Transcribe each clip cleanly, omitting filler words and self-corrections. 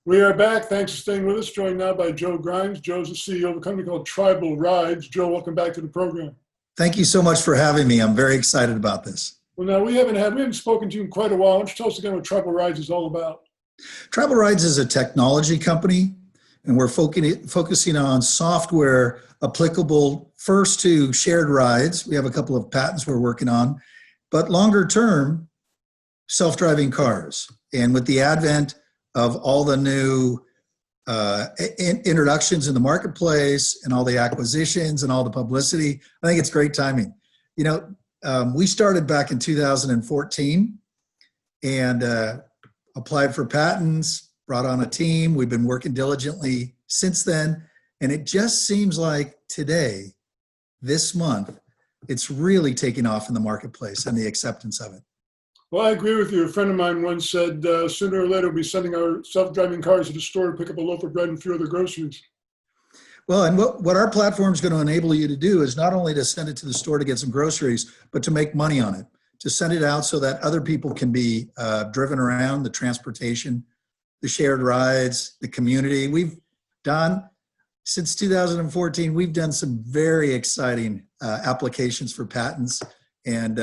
We are back. Thanks for staying with us. Joined now by Joe Grimes. Joe's the CEO of a company called Tribal Rides. Joe, welcome back to the program. Thank you so much for having me. I'm very excited about this. Well, now we haven't spoken to you in quite a while. Why don't you tell us again what Tribal Rides is all about? Tribal Rides is a technology company, and we're focusing on software applicable first to shared rides. We have a couple of patents we're working on, but longer term, self-driving cars. And with the advent of all the new introductions in the marketplace and all the acquisitions and all the publicity, I think it's great timing. You know, we started back in 2014 and applied for patents, brought on a team. We've been working diligently since then. And it just seems like today, this month, it's really taking off in the marketplace and the acceptance of it. Well, I agree with you. A friend of mine once said, sooner or later, we'll be sending our self-driving cars to the store to pick up a loaf of bread and a few other groceries. Well, and what our platform is going to enable you to do is not only to send it to the store to get some groceries, but to make money on it, to send it out so that other people can be driven around, the transportation, the shared rides, the community. We've done, since 2014, we've done some very exciting applications for patents and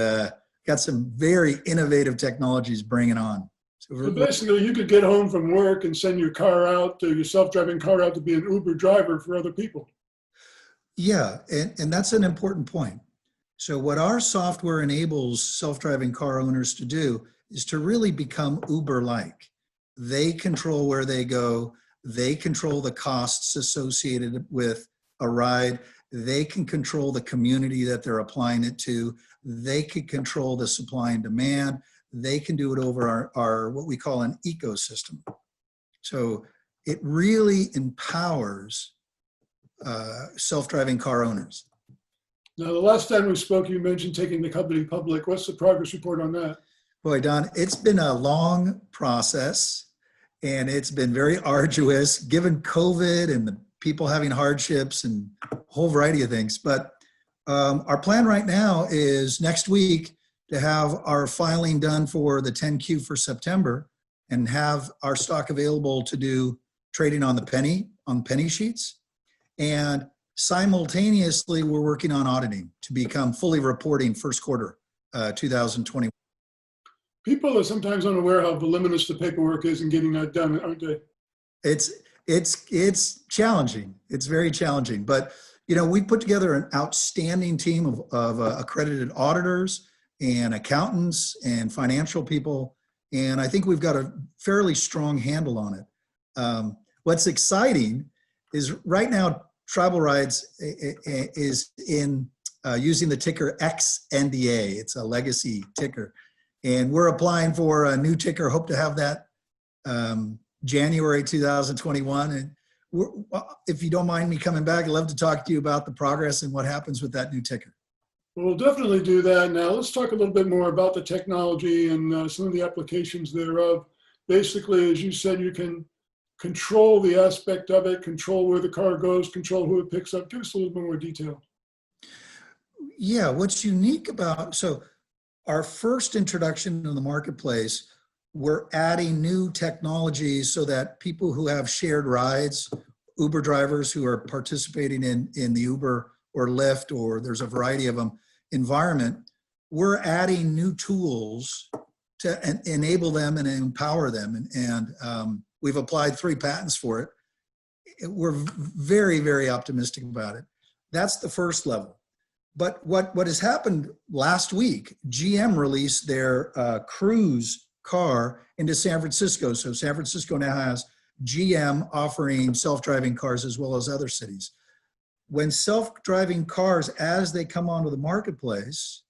got some very innovative technologies bringing on. So basically, you could get home from work and send your car out, your self-driving car out to be an Uber driver for other people. Yeah, and that's an important point. So what our software enables self-driving car owners to do is to really become Uber-like. They control where they go. They control the costs associated with a ride. They can control the community that they're applying it to. They can control the supply and demand. They can do it over our what we call an ecosystem. So it really empowers self-driving car owners. Now, the last time we spoke, you mentioned taking the company public. What's the progress report on that? Boy, Don, it's been a long process and it's been very arduous given COVID and the people having hardships and a whole variety of things. But our plan right now is next week to have our filing done for the 10Q for September and have our stock available to do trading on penny sheets. And simultaneously, we're working on auditing to become fully reporting first quarter 2021. People are sometimes unaware how voluminous the paperwork is in getting that done, aren't they? It's challenging. It's very challenging. But you know, we put together an outstanding team of accredited auditors and accountants and financial people, and I think we've got a fairly strong handle on it. What's exciting is right now, Tribal Rides is in using the ticker XNDA. It's a legacy ticker. And we're applying for a new ticker, hope to have that January 2021. And if you don't mind me coming back, I'd love to talk to you about the progress and what happens with that new ticker. Well, we'll definitely do that. Now, let's talk a little bit more about the technology and some of the applications thereof. Basically, as you said, you can control the aspect of it, control where the car goes, control who it picks up. Give us a little bit more detail. Yeah, what's unique about, so our first introduction in the marketplace, we're adding new technologies so that people who have shared rides, Uber drivers who are participating in the Uber or Lyft, or there's a variety of them, environment, we're adding new tools to enable them and empower them. And we've applied 3 patents for it. We're very, very optimistic about it. That's the first level. But what has happened last week, GM released their Cruise car into San Francisco. So San Francisco now has GM offering self-driving cars as well as other cities. When self-driving cars, as they come onto the marketplace,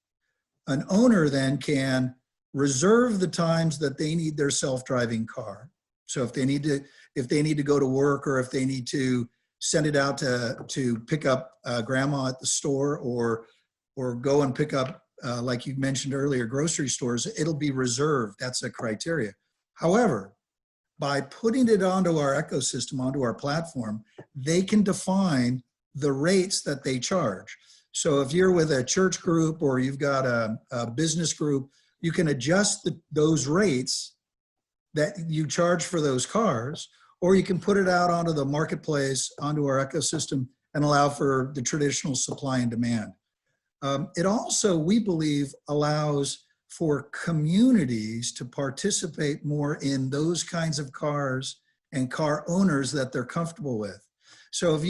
an owner then can reserve the times that they need their self-driving car. So if they need to go to work, or if they need to send it out to pick up grandma at the store, or go and pick up, like you mentioned earlier, grocery stores, it'll be reserved. That's a criteria. However, by putting it onto our ecosystem, onto our platform, they can define the rates that they charge. So if you're with a church group or you've got a business group, you can adjust those rates that you charge for those cars, or you can put it out onto the marketplace, onto our ecosystem, and allow for the traditional supply and demand. It also, we believe, allows for communities to participate more in those kinds of cars and car owners that they're comfortable with. So if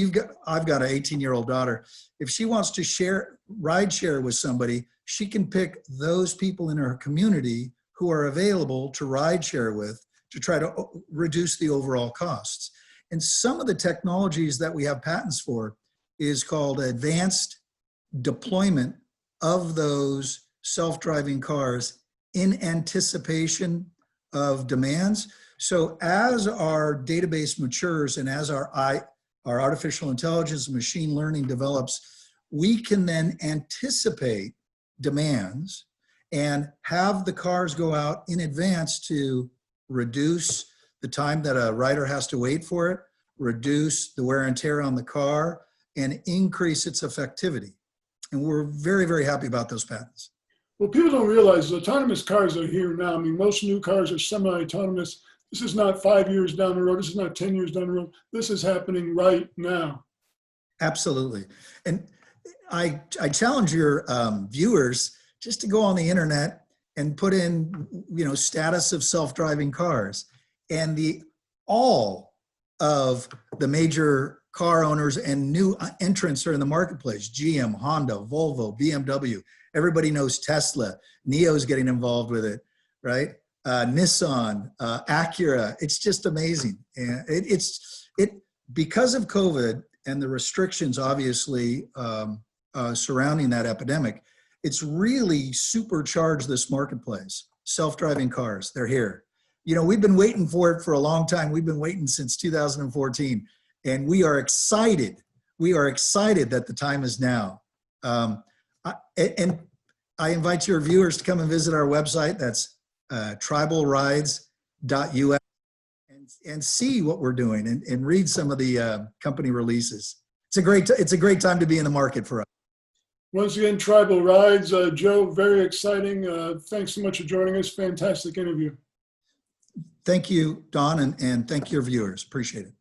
I've got an 18-year-old daughter, if she wants to ride share with somebody, she can pick those people in her community who are available to ride share with to try to reduce the overall costs. And some of the technologies that we have patents for is called advanced deployment of those self-driving cars in anticipation of demands. So as our database matures and as our artificial intelligence and machine learning develops, we can then anticipate demands and have the cars go out in advance to reduce the time that a rider has to wait for it, reduce the wear and tear on the car, and increase its effectivity. And we're very, very happy about those patents. Well, people don't realize autonomous cars are here now. I mean, most new cars are semi-autonomous. This is not 5 years down the road. This is not 10 years down the road. This is happening right now. Absolutely. And I challenge your viewers just to go on the internet and put in, status of self-driving cars. And all of the major car owners and new entrants are in the marketplace. GM, Honda, Volvo, BMW. Everybody knows Tesla. NIO's getting involved with it, right? Nissan, Acura. It's just amazing. And because of COVID and the restrictions, obviously, surrounding that epidemic, it's really supercharged this marketplace. Self-driving cars, they're here. We've been waiting for it for a long time. We've been waiting since 2014, and we are excited. We are excited that the time is now. And I invite your viewers to come and visit our website. That's tribalrides.us and see what we're doing and read some of the company releases. It's a great time to be in the market for us. Once again, Tribal Rides. Joe, very exciting. Thanks so much for joining us. Fantastic interview. Thank you, Don, and thank your viewers. Appreciate it.